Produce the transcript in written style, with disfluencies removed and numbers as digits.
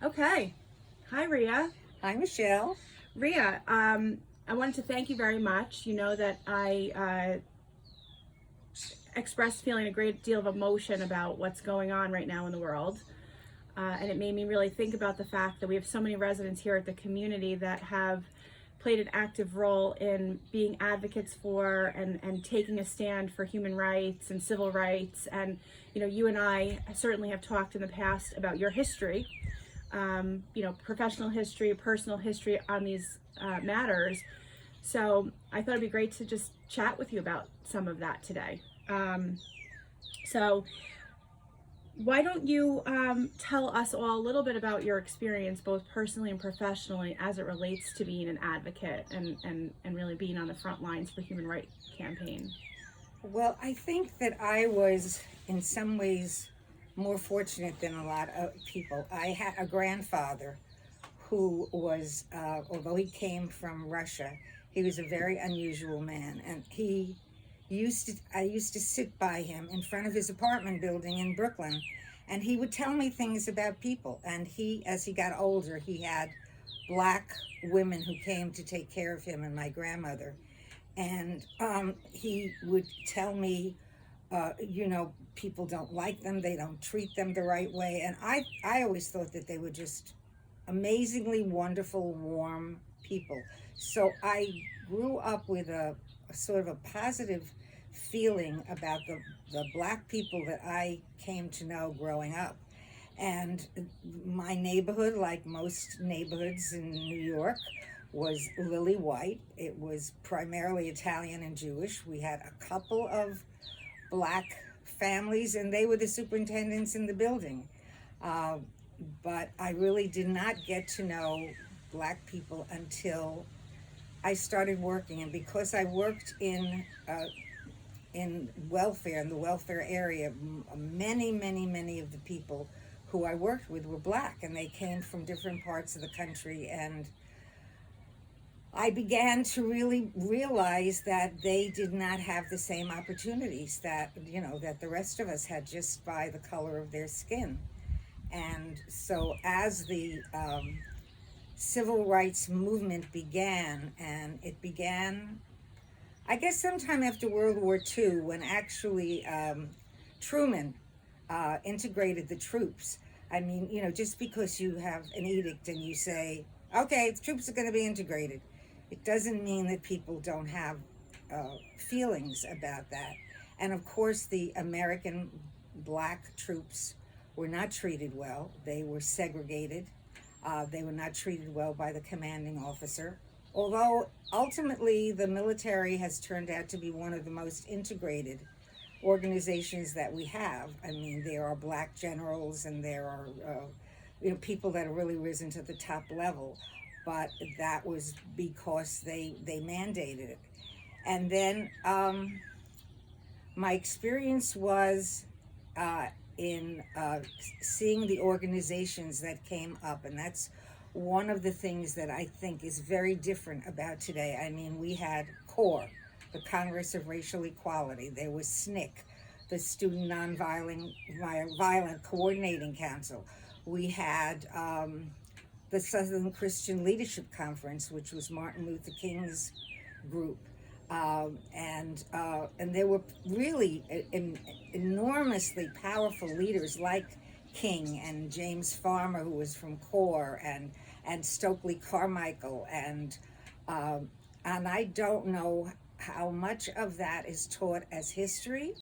Okay. Hi, Rea. Hi, Michelle. Rea, I wanted to thank you very much. You know that I expressed feeling a great deal of emotion about what's going on right now in the world. And it made me really think about the fact that we have so many residents here at the community that have played an active role in being advocates for and taking a stand for human rights and civil rights. And, you know, you and I certainly have talked in the past about your history, professional history, personal history on these matters. So I thought it'd be great to just chat with you about some of that today. So why don't you tell us all a little bit about your experience, both personally and professionally, as it relates to being an advocate and really being on the front lines for human rights campaign? Well, I think that I was, in some ways, more fortunate than a lot of people. I had a grandfather who was, although he came from Russia, he was a very unusual man, and I used to sit by him in front of his apartment building in Brooklyn, and he would tell me things about people. And as he got older, he had black women who came to take care of him and my grandmother, and he would tell me, people don't like them, they don't treat them the right way, and I always thought that they were just amazingly wonderful, warm people. So I grew up with a sort of a positive feeling about the black people that I came to know growing up. And my neighborhood, like most neighborhoods in New York, was lily white. It was primarily Italian and Jewish. We had a couple of black families, and they were the superintendents in the building. Uh, but I really did not get to know black people until I started working. And because I worked in welfare, in the welfare area, many of the people who I worked with were black, and they came from different parts of the country. And I began to really realize that they did not have the same opportunities that the rest of us had, just by the color of their skin. And so, as the civil rights movement began, and it began, I guess, sometime after World War II, when actually Truman integrated the troops. I mean, just because you have an edict and you say, okay, the troops are going to be integrated, it doesn't mean that people don't have feelings about that. And of course, the American black troops were not treated well. They were segregated. They were not treated well by the commanding officer. Although ultimately the military has turned out to be one of the most integrated organizations that we have. I mean, there are black generals, and there are people that have really risen to the top level, but that was because they mandated it. And then my experience was in seeing the organizations that came up, and that's one of the things that I think is very different about today. I mean, we had CORE, the Congress of Racial Equality. There was SNCC, the Student Nonviolent Violent Coordinating Council. We had the Southern Christian Leadership Conference, which was Martin Luther King's group. And there were really enormously powerful leaders like King and James Farmer, who was from CORE, and Stokely Carmichael, and I don't know how much of that is taught as history